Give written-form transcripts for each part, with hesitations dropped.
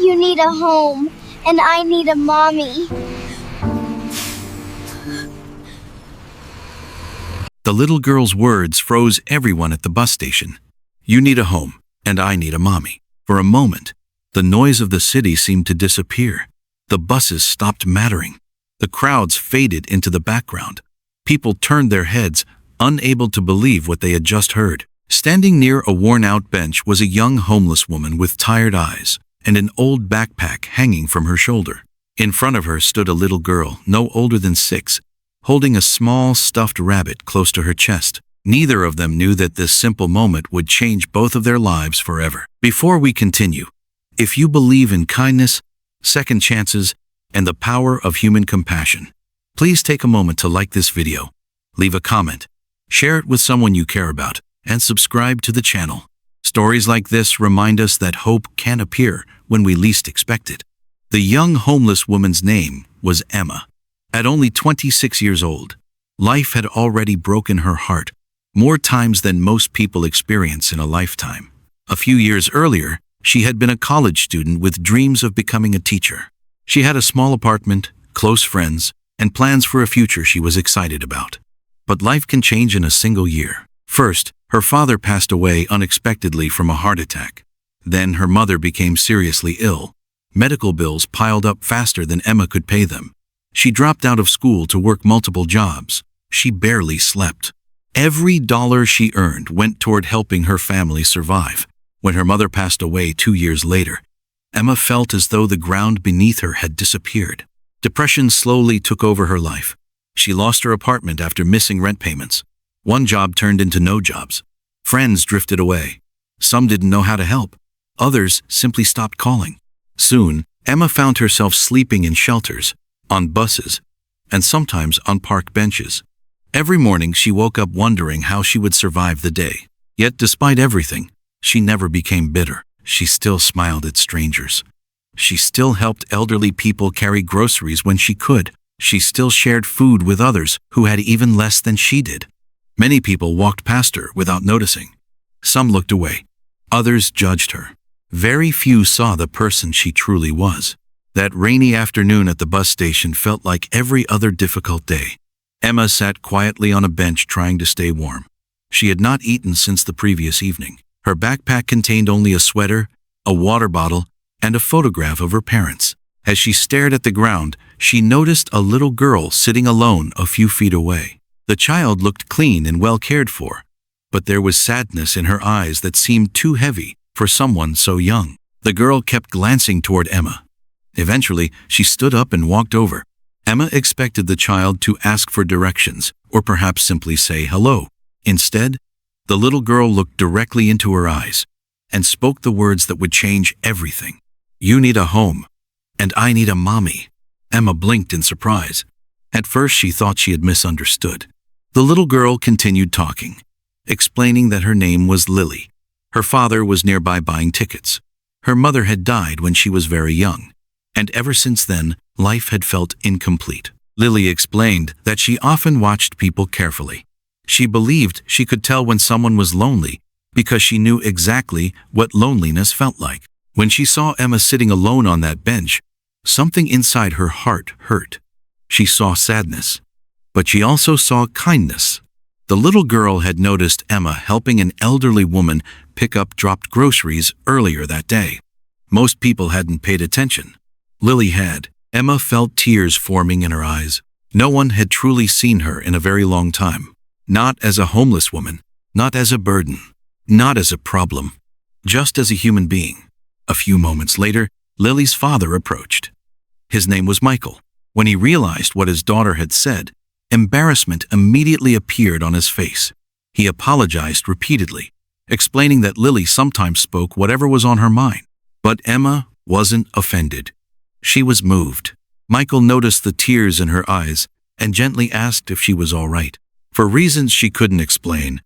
You need a home, and I need a mommy. The little girl's words froze everyone at the bus station. You need a home, and I need a mommy. For a moment, the noise of the city seemed to disappear. The buses stopped mattering. The crowds faded into the background. People turned their heads, unable to believe what they had just heard. Standing near a worn-out bench was a young homeless woman with tired eyes and an old backpack hanging from her shoulder. In front of her stood a little girl, no older than 6, holding a small stuffed rabbit close to her chest. Neither of them knew that this simple moment would change both of their lives forever. Before we continue, if you believe in kindness, second chances, and the power of human compassion, please take a moment to like this video, leave a comment, share it with someone you care about, and subscribe to the channel. Stories like this remind us that hope can appear when we least expect it. The young homeless woman's name was Emma. At only 26 years old, life had already broken her heart more times than most people experience in a lifetime. A few years earlier, she had been a college student with dreams of becoming a teacher. She had a small apartment, close friends, and plans for a future she was excited about. But life can change in a single year. First, her father passed away unexpectedly from a heart attack. Then her mother became seriously ill. Medical bills piled up faster than Emma could pay them. She dropped out of school to work multiple jobs. She barely slept. Every dollar she earned went toward helping her family survive. When her mother passed away 2 years later, Emma felt as though the ground beneath her had disappeared. Depression slowly took over her life. She lost her apartment after missing rent payments. One job turned into no jobs. Friends drifted away. Some didn't know how to help. Others simply stopped calling. Soon, Emma found herself sleeping in shelters, on buses, and sometimes on park benches. Every morning she woke up wondering how she would survive the day. Yet despite everything, she never became bitter. She still smiled at strangers. She still helped elderly people carry groceries when she could. She still shared food with others who had even less than she did. Many people walked past her without noticing. Some looked away. Others judged her. Very few saw the person she truly was. That rainy afternoon at the bus station felt like every other difficult day. Emma sat quietly on a bench trying to stay warm. She had not eaten since the previous evening. Her backpack contained only a sweater, a water bottle, and a photograph of her parents. As she stared at the ground, she noticed a little girl sitting alone a few feet away. The child looked clean and well cared for, but there was sadness in her eyes that seemed too heavy for someone so young. The girl kept glancing toward Emma. Eventually, she stood up and walked over. Emma expected the child to ask for directions, or perhaps simply say hello. Instead, the little girl looked directly into her eyes and spoke the words that would change everything. You need a home, and I need a mommy. Emma blinked in surprise. At first, she thought she had misunderstood. The little girl continued talking, explaining that her name was Lily. Her father was nearby buying tickets. Her mother had died when she was very young, and ever since then, life had felt incomplete. Lily explained that she often watched people carefully. She believed she could tell when someone was lonely because she knew exactly what loneliness felt like. When she saw Emma sitting alone on that bench, something inside her heart hurt. She saw sadness, but she also saw kindness. The little girl had noticed Emma helping an elderly woman pick up dropped groceries earlier that day. Most people hadn't paid attention. Lily had. Emma felt tears forming in her eyes. No one had truly seen her in a very long time. Not as a homeless woman, not as a burden, not as a problem, just as a human being. A few moments later, Lily's father approached. His name was Michael. When he realized what his daughter had said, embarrassment immediately appeared on his face. He apologized repeatedly, explaining that Lily sometimes spoke whatever was on her mind. But Emma wasn't offended. She was moved. Michael noticed the tears in her eyes and gently asked if she was all right. For reasons she couldn't explain,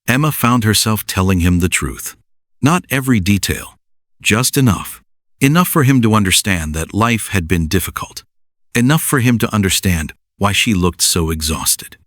Emma found herself telling him the truth. Not every detail, just enough. Enough for him to understand that life had been difficult. Enough for him to understand why she looked so exhausted.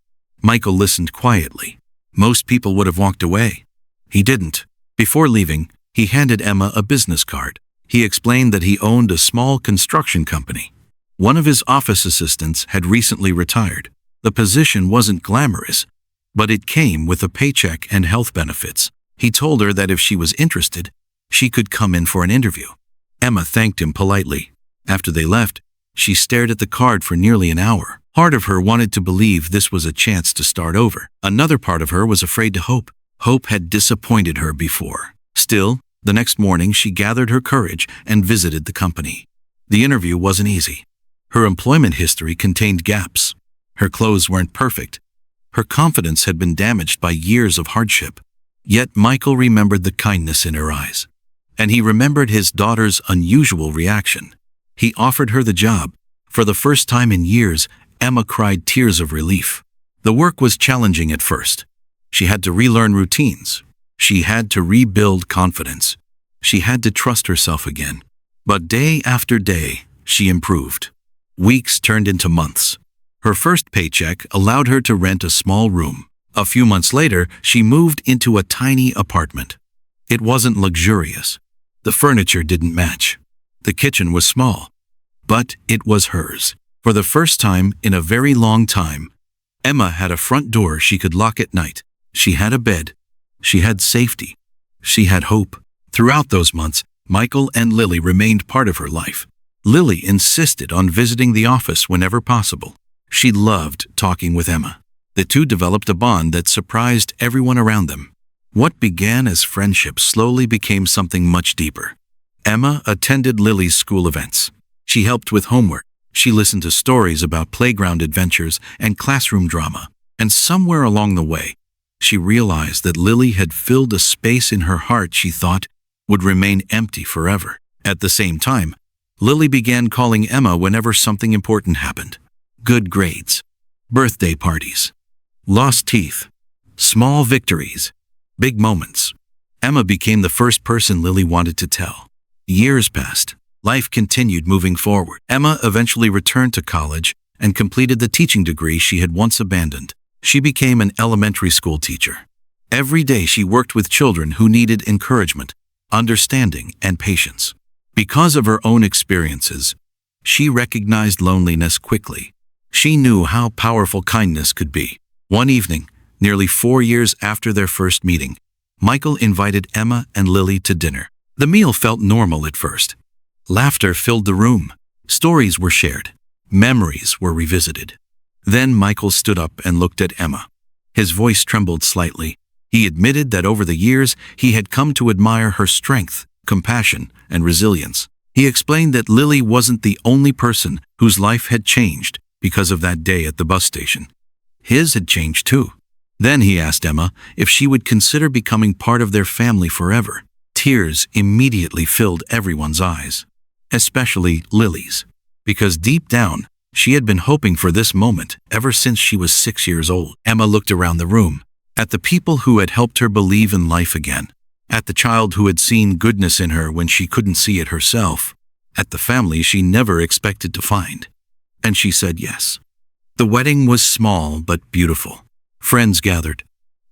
Michael listened quietly. Most people would have walked away. He didn't. Before leaving, he handed Emma a business card. He explained that he owned a small construction company. One of his office assistants had recently retired. The position wasn't glamorous, but it came with a paycheck and health benefits. He told her that if she was interested, she could come in for an interview. Emma thanked him politely. After they left, she stared at the card for nearly an hour. Part of her wanted to believe this was a chance to start over. Another part of her was afraid to hope. Hope had disappointed her before. Still, the next morning she gathered her courage and visited the company. The interview wasn't easy. Her employment history contained gaps. Her clothes weren't perfect. Her confidence had been damaged by years of hardship. Yet Michael remembered the kindness in her eyes. And he remembered his daughter's unusual reaction. He offered her the job. For the first time in years, Emma cried tears of relief. The work was challenging at first. She had to relearn routines. She had to rebuild confidence. She had to trust herself again. But day after day, she improved. Weeks turned into months. Her first paycheck allowed her to rent a small room. A few months later, she moved into a tiny apartment. It wasn't luxurious. The furniture didn't match. The kitchen was small. But it was hers. For the first time in a very long time, Emma had a front door she could lock at night. She had a bed. She had safety. She had hope. Throughout those months, Michael and Lily remained part of her life. Lily insisted on visiting the office whenever possible. She loved talking with Emma. The two developed a bond that surprised everyone around them. What began as friendship slowly became something much deeper. Emma attended Lily's school events. She helped with homework. She listened to stories about playground adventures and classroom drama. And somewhere along the way, she realized that Lily had filled a space in her heart she thought would remain empty forever. At the same time, Lily began calling Emma whenever something important happened. Good grades, birthday parties, lost teeth, small victories, big moments. Emma became the first person Lily wanted to tell. Years passed. Life continued moving forward. Emma eventually returned to college and completed the teaching degree she had once abandoned. She became an elementary school teacher. Every day she worked with children who needed encouragement, understanding, and patience. Because of her own experiences, she recognized loneliness quickly. She knew how powerful kindness could be. One evening, nearly 4 years after their first meeting, Michael invited Emma and Lily to dinner. The meal felt normal at first. Laughter filled the room. Stories were shared. Memories were revisited. Then Michael stood up and looked at Emma. His voice trembled slightly. He admitted that over the years he had come to admire her strength, compassion, and resilience. He explained that Lily wasn't the only person whose life had changed because of that day at the bus station. His had changed too. Then he asked Emma if she would consider becoming part of their family forever. Tears immediately filled everyone's eyes, especially Lily's, because deep down, she had been hoping for this moment ever since she was 6 years old. Emma looked around the room, at the people who had helped her believe in life again, at the child who had seen goodness in her when she couldn't see it herself, at the family she never expected to find. And she said yes. The wedding was small but beautiful. Friends gathered.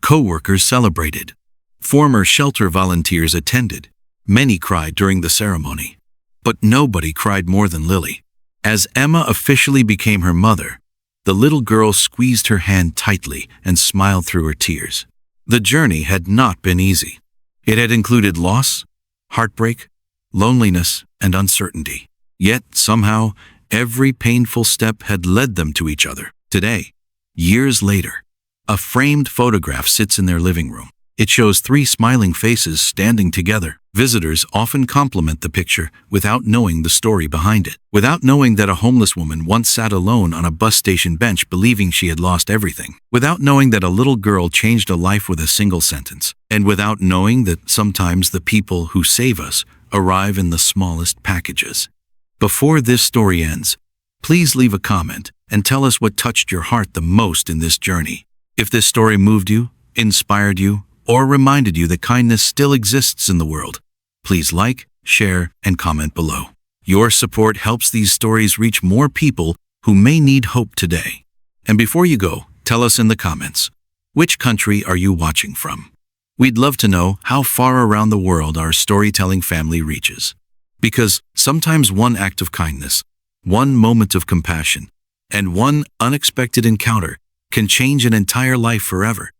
Co-workers celebrated. Former shelter volunteers attended. Many cried during the ceremony. But nobody cried more than Lily. As Emma officially became her mother, the little girl squeezed her hand tightly and smiled through her tears. The journey had not been easy. It had included loss, heartbreak, loneliness, and uncertainty. Yet, somehow, every painful step had led them to each other. Today, years later, a framed photograph sits in their living room. It shows 3 smiling faces standing together. Visitors often compliment the picture without knowing the story behind it, without knowing that a homeless woman once sat alone on a bus station bench believing she had lost everything, without knowing that a little girl changed a life with a single sentence, and without knowing that sometimes the people who save us arrive in the smallest packages. Before this story ends, please leave a comment and tell us what touched your heart the most in this journey. If this story moved you, inspired you, or reminded you that kindness still exists in the world, please like, share, and comment below. Your support helps these stories reach more people who may need hope today. And before you go, tell us in the comments, which country are you watching from? We'd love to know how far around the world our storytelling family reaches. Because sometimes one act of kindness, one moment of compassion, and one unexpected encounter can change an entire life forever.